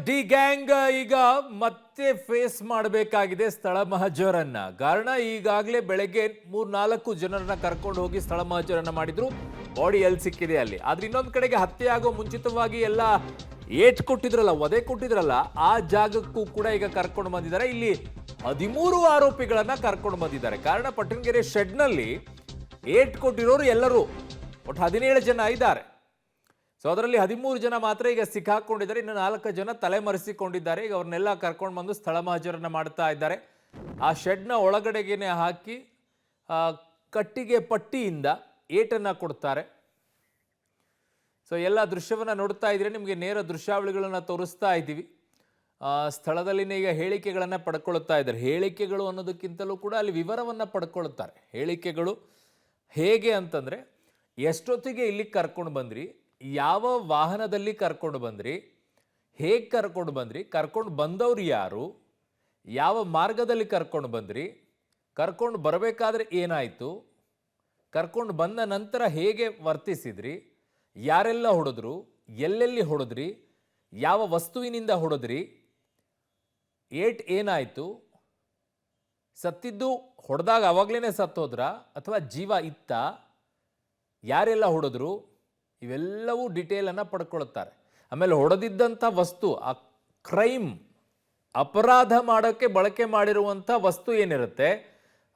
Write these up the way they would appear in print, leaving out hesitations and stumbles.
D gang ಈಗ ಮತ್ತೆ face ಮಾಡಬೇಕಾಗಿದೆ ಸ್ಥಳ ಮಹಜರನ್ನ. ಕಾರಣ ಈಗಾಗಲೇ ಬೆಳಗ್ಗೆ 3-4 ಜನರನ್ನ ಕರ್ಕೊಂಡು ಹೋಗಿ ಸ್ಥಳ ಮಹಜರನ್ನ ಮಾಡಿದ್ರು. ಬಾಡಿ ಎಲ್ಲಿ ಸಿಕ್ಕಿದೆ ಅಲ್ಲಿ. ಆದ್ರೆ ಇನ್ನೊಂದು ಕಡೆಗೆ ಹತ್ಯೆ ಆಗೋ ಮುಂಚಿತವಾಗಿ ಎಲ್ಲ ಏಟ್ ಕೊಟ್ಟಿದ್ರಲ್ಲ, ವಧೆ ಕೊಟ್ಟಿದ್ರಲ್ಲ, ಆ ಜಾಗಕ್ಕೂ ಕೂಡ ಈಗ ಕರ್ಕೊಂಡು ಬಂದಿದ್ದಾರೆ. ಇಲ್ಲಿ 13 ಆರೋಪಿಗಳನ್ನ ಕರ್ಕೊಂಡು ಬಂದಿದ್ದಾರೆ. ಕಾರಣ ಪಟ್ಟಣಗೆರೆ ಶೆಡ್ನಲ್ಲಿ ಏಟ್ ಕೊಟ್ಟಿರೋರು ಎಲ್ಲರೂ ಒಟ್ಟು 17 ಜನ ಇದ್ದಾರೆ. ಸೊ ಅದರಲ್ಲಿ 13 ಜನ ಮಾತ್ರ ಈಗ ಸಿಕ್ಕಾಕೊಂಡಿದ್ದಾರೆ. ಇನ್ನು 4 ಜನ ತಲೆಮರೆಸಿಕೊಂಡಿದ್ದಾರೆ. ಈಗ ಅವ್ರನ್ನೆಲ್ಲ ಕರ್ಕೊಂಡು ಬಂದು ಸ್ಥಳ ಮಹಜರನ್ನ ಮಾಡ್ತಾ ಇದ್ದಾರೆ. ಆ ಶೆಡ್ನ ಒಳಗಡೆಗೇನೆ ಹಾಕಿ ಕಟ್ಟಿಗೆ ಪಟ್ಟಿಯಿಂದ ಏಟನ್ನ ಕೊಡ್ತಾರೆ. ಸೊ ಎಲ್ಲ ದೃಶ್ಯವನ್ನ ನೋಡ್ತಾ ಇದ್ರೆ ನಿಮಗೆ ನೇರ ದೃಶ್ಯಾವಳಿಗಳನ್ನ ತೋರಿಸ್ತಾ ಇದ್ದೀವಿ. ಸ್ಥಳದಲ್ಲಿನೇ ಈಗ ಹೇಳಿಕೆಗಳನ್ನ ಪಡ್ಕೊಳ್ತಾ ಇದ್ದಾರೆ. ಹೇಳಿಕೆಗಳು ಅನ್ನೋದಕ್ಕಿಂತಲೂ ಕೂಡ ಅಲ್ಲಿ ವಿವರವನ್ನ ಪಡ್ಕೊಳ್ತಾರೆ. ಹೇಳಿಕೆಗಳು ಹೇಗೆ ಅಂತಂದ್ರೆ, ಎಷ್ಟೊತ್ತಿಗೆ ಇಲ್ಲಿ ಕರ್ಕೊಂಡು ಬಂದ್ರಿ, ಯಾವ ವಾಹನದಲ್ಲಿ ಕರ್ಕೊಂಡು ಬಂದ್ರಿ, ಹೇಗೆ ಕರ್ಕೊಂಡು ಬಂದ್ರಿ, ಕರ್ಕೊಂಡು ಬಂದವ್ರು ಯಾರು, ಯಾವ ಮಾರ್ಗದಲ್ಲಿ ಕರ್ಕೊಂಡು ಬಂದ್ರಿ, ಕರ್ಕೊಂಡು ಬರಬೇಕಾದ್ರೆ ಏನಾಯಿತು, ಕರ್ಕೊಂಡು ಬಂದ ನಂತರ ಹೇಗೆ ವರ್ತಿಸಿದ್ರಿ, ಯಾರೆಲ್ಲ ಹೊಡೆದ್ರು, ಎಲ್ಲೆಲ್ಲಿ ಹೊಡೆದ್ರಿ, ಯಾವ ವಸ್ತುವಿನಿಂದ ಹೊಡೆದ್ರಿ, ಏಟ್ ಏನಾಯಿತು, ಸತ್ತಿದ್ದು ಹೊಡೆದಾಗ ಅವಾಗಲೇ ಸತ್ತೋದ್ರ ಅಥವಾ ಜೀವ ಇತ್ತ, ಯಾರೆಲ್ಲ ಹೊಡೆದ್ರು, ಇವೆಲ್ಲವೂ ಡೀಟೇಲನ್ನು ಪಡ್ಕೊಳ್ತಾರೆ. ಆಮೇಲೆ ಹೊಡೆದಿದ್ದಂಥ ವಸ್ತು, ಆ ಕ್ರೈಮ್ ಅಪರಾಧ ಮಾಡೋಕ್ಕೆ ಬಳಕೆ ಮಾಡಿರುವಂಥ ವಸ್ತು ಏನಿರುತ್ತೆ,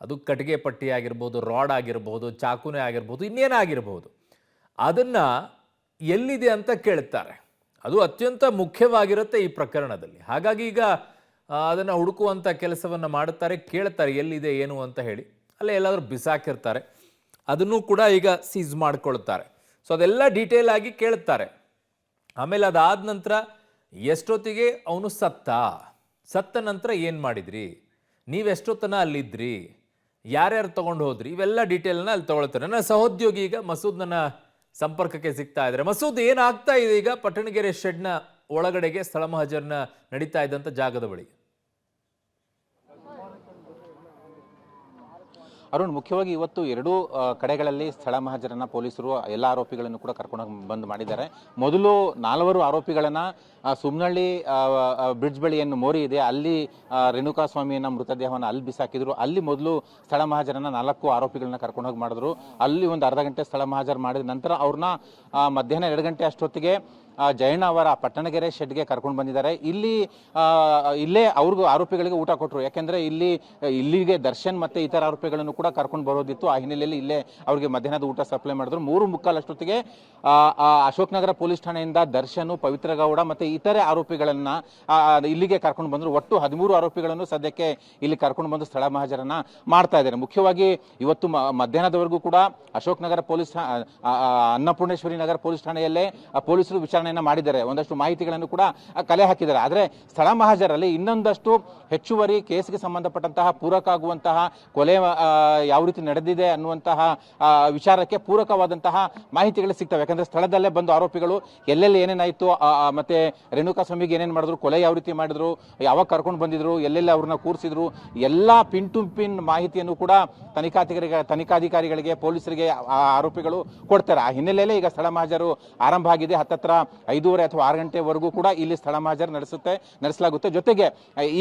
ಅದು ಕಟ್ಟಿಗೆ ಪಟ್ಟಿ ಆಗಿರ್ಬೋದು, ರಾಡ್ ಆಗಿರ್ಬೋದು, ಚಾಕುನೇ ಆಗಿರ್ಬೋದು, ಇನ್ನೇನಾಗಿರ್ಬೋದು, ಅದನ್ನು ಎಲ್ಲಿದೆ ಅಂತ ಕೇಳ್ತಾರೆ. ಅದು ಅತ್ಯಂತ ಮುಖ್ಯವಾಗಿರುತ್ತೆ ಈ ಪ್ರಕರಣದಲ್ಲಿ. ಹಾಗಾಗಿ ಈಗ ಅದನ್ನು ಹುಡುಕುವಂಥ ಕೆಲಸವನ್ನು ಮಾಡುತ್ತಾರೆ. ಕೇಳ್ತಾರೆ ಎಲ್ಲಿದೆ ಏನು ಅಂತ ಹೇಳಿ. ಅಲ್ಲೇ ಎಲ್ಲಾದರೂ ಬಿಸಾಕಿರ್ತಾರೆ, ಅದನ್ನು ಕೂಡ ಈಗ ಸೀಸ್ ಮಾಡ್ಕೊಳ್ತಾರೆ. ಸೊ ಅದೆಲ್ಲ ಡೀಟೇಲ್ ಆಗಿ ಕೇಳ್ತಾರೆ. ಆಮೇಲೆ ಅದಾದ ನಂತರ ಎಷ್ಟೊತ್ತಿಗೆ ಅವನು ಸತ್ತ ನಂತರ ಏನು ಮಾಡಿದ್ರಿ, ನೀವೆಷ್ಟೊತ್ತನ ಅಲ್ಲಿದ್ರಿ, ಯಾರ್ಯಾರು ತೊಗೊಂಡು ಹೋದ್ರಿ, ಇವೆಲ್ಲ ಡೀಟೇಲನ್ನು ಅಲ್ಲಿ ತೊಗೊಳ್ತಾರೆ. ನನ್ನ ಸಹೋದ್ಯೋಗಿ ಈಗ ಮಸೂದ್ ನನ್ನ ಸಂಪರ್ಕಕ್ಕೆ ಸಿಗ್ತಾ ಇದ್ದಾರೆ. ಮಸೂದ್, ಏನಾಗ್ತಾ ಇದೆ ಈಗ ಪಟ್ಟಣಗೆರೆ ಶೆಡ್ನ ಒಳಗಡೆಗೆ ಸ್ಥಳ ಮಹಜರ್ನ ನಡೀತಾ ಇದ್ದಂಥ ಜಾಗದ ಬಳಿ? ಅರುಣ್, ಮುಖ್ಯವಾಗಿ ಇವತ್ತು ಎರಡೂ ಕಡೆಗಳಲ್ಲಿ ಸ್ಥಳ ಮಹಜರನ್ನ ಪೊಲೀಸರು ಎಲ್ಲ ಆರೋಪಿಗಳನ್ನು ಕೂಡ ಕರ್ಕೊಂಡು ಬಂದು ಮಾಡಿದ್ದಾರೆ. ಮೊದಲು 4 ಆರೋಪಿಗಳನ್ನ ಸುಮ್ನಹಳ್ಳಿ ಬ್ರಿಡ್ಜ್ ಬಳಿ ಏನು ಮೋರಿ ಇದೆ ಅಲ್ಲಿ ರೇಣುಕಾಸ್ವಾಮಿಯನ್ನ ಮೃತದೇಹವನ್ನು ಅಲ್ಲಿ ಬಿಸಾಕಿದ್ರು. ಅಲ್ಲಿ ಮೊದಲು ಸ್ಥಳ ಮಹಜರನ್ನ 4 ಆರೋಪಿಗಳನ್ನ ಕರ್ಕೊಂಡು ಹೋಗಿ ಮಾಡಿದ್ರು. ಅಲ್ಲಿ ಒಂದು ಅರ್ಧ ಗಂಟೆ ಸ್ಥಳ ಮಹಜರ್ ಮಾಡಿದ ನಂತರ ಅವ್ರನ್ನ ಮಧ್ಯಾಹ್ನ 2 ಗಂಟೆ ಅಷ್ಟೊತ್ತಿಗೆ ಜಯಣ್ಣ ಅವರ ಪಟ್ಟಣಗೆರೆ ಶೆಡ್ಗೆ ಕರ್ಕೊಂಡು ಬಂದಿದ್ದಾರೆ. ಇಲ್ಲೇ ಅವ್ರಿಗೂ ಆರೋಪಿಗಳಿಗೆ ಊಟ ಕೊಟ್ಟರು. ಯಾಕೆಂದ್ರೆ ಇಲ್ಲಿಗೆ ದರ್ಶನ್ ಮತ್ತೆ ಇತರ ಆರೋಪಿಗಳನ್ನು ಕೂಡ ಕರ್ಕೊಂಡು ಬರೋದಿತ್ತು. ಆ ಹಿನ್ನೆಲೆಯಲ್ಲಿ ಇಲ್ಲೇ ಅವ್ರಿಗೆ ಮಧ್ಯಾಹ್ನದ ಊಟ ಸಪ್ಲೈ ಮಾಡಿದ್ರು. 3:45 ಅಷ್ಟೊತ್ತಿಗೆ ಅಶೋಕ್ ನಗರ ಪೊಲೀಸ್ ಠಾಣೆಯಿಂದ ದರ್ಶನ್, ಪವಿತ್ರ ಗೌಡ ಮತ್ತೆ ಇತರೆ ಆರೋಪಿಗಳನ್ನ ಇಲ್ಲಿಗೆ ಕರ್ಕೊಂಡು ಬಂದ್ರು. ಒಟ್ಟು 13 ಆರೋಪಿಗಳನ್ನು ಸದ್ಯಕ್ಕೆ ಇಲ್ಲಿ ಕರ್ಕೊಂಡು ಬಂದು ಸ್ಥಳ ಮಹಜರನ್ನ ಮಾಡ್ತಾ ಇದ್ದಾರೆ. ಮುಖ್ಯವಾಗಿ ಇವತ್ತು ಮಧ್ಯಾಹ್ನದವರೆಗೂ ಕೂಡ ಅಶೋಕ್ ನಗರ ಪೊಲೀಸ್, ಅನ್ನಪೂರ್ಣೇಶ್ವರಿ ನಗರ ಪೊಲೀಸ್ ಠಾಣೆಯಲ್ಲೇ ಪೊಲೀಸರು ವಿಚಾರಣೆ ಮಾಡಿದ್ದಾರೆ. ಒಂದಷ್ಟು ಮಾಹಿತಿಗಳನ್ನು ಕೂಡ ಕಲೆ ಹಾಕಿದ್ದಾರೆ. ಆದರೆ ಸ್ಥಳ ಮಹಜರಲ್ಲಿ ಇನ್ನೊಂದಷ್ಟು ಹೆಚ್ಚುವರಿ ಕೇಸ್ಗೆ ಸಂಬಂಧಪಟ್ಟಂತಹ ಪೂರಕ ಆಗುವಂತಹ ಕೊಲೆ ಯಾವ ರೀತಿ ನಡೆದಿದೆ ಅನ್ನುವಂತಹ ವಿಚಾರಕ್ಕೆ ಪೂರಕವಾದಂತಹ ಮಾಹಿತಿಗಳು ಸಿಗ್ತವೆ. ಯಾಕಂದ್ರೆ ಸ್ಥಳದಲ್ಲೇ ಬಂದು ಆರೋಪಿಗಳು ಎಲ್ಲೆಲ್ಲಿ ಏನೇನಾಯ್ತು, ಮತ್ತೆ ರೇಣುಕಾಸ್ವಾಮಿಗೆ ಏನೇನು ಮಾಡಿದ್ರು, ಕೊಲೆ ಯಾವ ರೀತಿ ಮಾಡಿದ್ರು, ಯಾವಾಗ ಕರ್ಕೊಂಡು ಬಂದಿದ್ರು, ಎಲ್ಲೆಲ್ಲಿ ಅವ್ರನ್ನ ಕೂರಿಸಿದ್ರು, ಎಲ್ಲ ಪಿನ್ ಟು ಪಿನ್ ಮಾಹಿತಿಯನ್ನು ಕೂಡ ತನಿಖಾಧಿಕಾರಿಗಳಿಗೆ, ಪೊಲೀಸರಿಗೆ ಆರೋಪಿಗಳು ಕೊಡ್ತಾರೆ. ಆ ಹಿನ್ನೆಲೆಯಲ್ಲೇ ಈಗ ಸ್ಥಳ ಮಹಜರು ಆರಂಭ ಆಗಿದೆ. ಹತ್ತತ್ರ 5:30 ಅಥವಾ 6 ಗಂಟೆವರೆಗೂ ಕೂಡ ಇಲ್ಲಿ ಸ್ಥಳ ಮಹಜರ್ ನಡೆಸಲಾಗುತ್ತೆ. ಜೊತೆಗೆ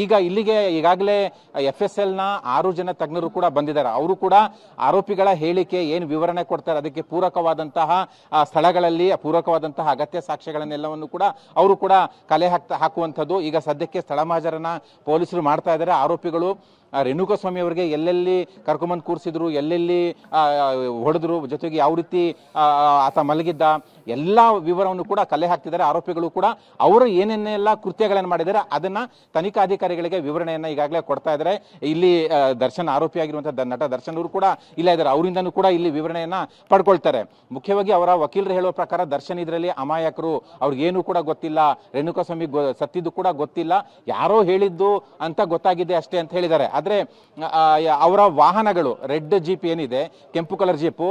ಈಗ ಇಲ್ಲಿಗೆ ಈಗಾಗಲೇ FSL ನ 6 ಜನ ತಜ್ಞರು ಕೂಡ ಬಂದಿದ್ದಾರೆ. ಅವರು ಕೂಡ ಆರೋಪಿಗಳ ಹೇಳಿಕೆ ಏನು ವಿವರಣೆ ಕೊಡ್ತಾರೆ ಅದಕ್ಕೆ ಪೂರಕವಾದಂತಹ ಸ್ಥಳಗಳಲ್ಲಿ ಪೂರಕವಾದಂತಹ ಅಗತ್ಯ ಸಾಕ್ಷ್ಯಗಳನ್ನೆಲ್ಲವನ್ನು ಕೂಡ ಅವರು ಕೂಡ ಕಲೆ ಹಾಕುವಂಥದ್ದು ಈಗ ಸದ್ಯಕ್ಕೆ ಸ್ಥಳ ಮಹಜರನ್ನ ಪೊಲೀಸರು ಮಾಡ್ತಾ ಇದ್ದಾರೆ. ಆರೋಪಿಗಳು ರೇಣುಕಾಸ್ವಾಮಿ ಅವರಿಗೆ ಎಲ್ಲೆಲ್ಲಿ ಕರ್ಕೊಂಬಂದು ಕೂರಿಸಿದ್ರು, ಎಲ್ಲೆಲ್ಲಿ ಹೊಡೆದ್ರು, ಜೊತೆಗೆ ಯಾವ ರೀತಿ ಆತ ಮಲಗಿದ್ದ, ಎಲ್ಲ ವಿವರವನ್ನು ಕೂಡ ಕಲೆ ಹಾಕ್ತಿದ್ದಾರೆ. ಆರೋಪಿಗಳು ಕೂಡ ಅವರು ಏನೇನೆಲ್ಲ ಕೃತ್ಯಗಳನ್ನು ಮಾಡಿದ್ದಾರೆ ಅದನ್ನ ತನಿಖಾಧಿಕಾರಿಗಳಿಗೆ ವಿವರಣೆಯನ್ನ ಈಗಾಗಲೇ ಕೊಡ್ತಾ ಇದ್ದಾರೆ. ಇಲ್ಲಿ ದರ್ಶನ್ ಆರೋಪಿಯಾಗಿರುವಂತಹ ನಟ ದರ್ಶನ್ ಅವರು ಕೂಡ ಇಲ್ಲ ಇದ್ದಾರೆ. ಅವರಿಂದನೂ ಕೂಡ ಇಲ್ಲಿ ವಿವರಣೆಯನ್ನ ಪಡ್ಕೊಳ್ತಾರೆ. ಮುಖ್ಯವಾಗಿ ಅವರ ವಕೀಲರು ಹೇಳುವ ಪ್ರಕಾರ ದರ್ಶನ್ ಇದರಲ್ಲಿ ಅಮಾಯಕರು, ಅವ್ರಿಗೇನು ಕೂಡ ಗೊತ್ತಿಲ್ಲ, ರೇಣುಕಾಸ್ವಾಮಿ ಸತ್ತಿದ್ದು ಕೂಡ ಗೊತ್ತಿಲ್ಲ, ಯಾರೋ ಹೇಳಿದ್ದು ಅಂತ ಗೊತ್ತಾಗಿದೆ ಅಷ್ಟೇ ಅಂತ ಹೇಳಿದ್ದಾರೆ. ಆದರೆ ಅವರ ವಾಹನಗಳು ರೆಡ್ ಜೀಪ್ ಏನಿದೆ, ಕೆಂಪು ಕಲರ್ ಜೀಪು,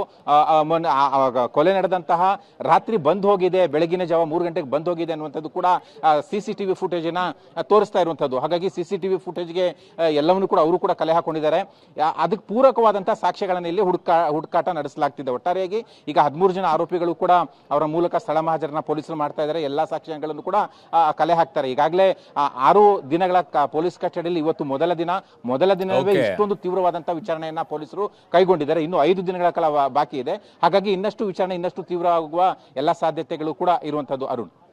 ಕೊಲೆ ನಡೆದಂತಹ ರಾತ್ರಿ ಬಂದ್ ಹೋಗಿದೆ, ಬೆಳಗಿನ ಜಾವ 3 ಗಂಟೆಗೆ ಬಂದ್ ಹೋಗಿದೆ ಅನ್ನುವಂಥದ್ದು ಕೂಡ CCTV ಫುಟೇಜಿನ ತೋರಿಸ್ತಾ ಇರುವಂಥದ್ದು. ಹಾಗಾಗಿ CCTV ಫುಟೇಜ್ಗೆ ಎಲ್ಲವನ್ನೂ ಕೂಡ ಅವರು ಕೂಡ ಕಲೆ ಹಾಕೊಂಡಿದ್ದಾರೆ. ಅದಕ್ಕೆ ಪೂರಕವಾದಂತಹ ಸಾಕ್ಷ್ಯಗಳನ್ನು ಇಲ್ಲಿ ಹುಡುಕಾಟ ನಡೆಸಲಾಗ್ತಿದೆ. ಒಟ್ಟಾರೆಯಾಗಿ ಈಗ 13 ಜನ ಆರೋಪಿಗಳು ಕೂಡ ಅವರ ಮೂಲಕ ಸ್ಥಳ ಮಹಾಜರನ್ನ ಪೊಲೀಸರು ಮಾಡ್ತಾ ಇದ್ದಾರೆ. ಎಲ್ಲಾ ಸಾಕ್ಷ್ಯಗಳನ್ನು ಕೂಡ ಕಲೆ ಹಾಕ್ತಾರೆ. ಈಗಾಗಲೇ 6 ದಿನಗಳ ಪೊಲೀಸ್ ಕಸ್ಟಡಿಯಲ್ಲಿ ಇವತ್ತು ಮೊದಲ ದಿನವೇ ಇಷ್ಟೊಂದು ತೀವ್ರವಾದಂತಹ ವಿಚಾರಣೆಯನ್ನ ಪೊಲೀಸರು ಕೈಗೊಂಡಿದ್ದಾರೆ. ಇನ್ನು 5 ದಿನಗಳ ಕಾಲ ಬಾಕಿ ಇದೆ. ಹಾಗಾಗಿ ಇನ್ನಷ್ಟು ವಿಚಾರಣೆ ಇನ್ನಷ್ಟು ತೀವ್ರ ಆಗುವ ಎಲ್ಲಾ ಸಾಧ್ಯತೆಗಳು ಕೂಡ ಇರುವಂತದ್ದು. ಅರುಣ್.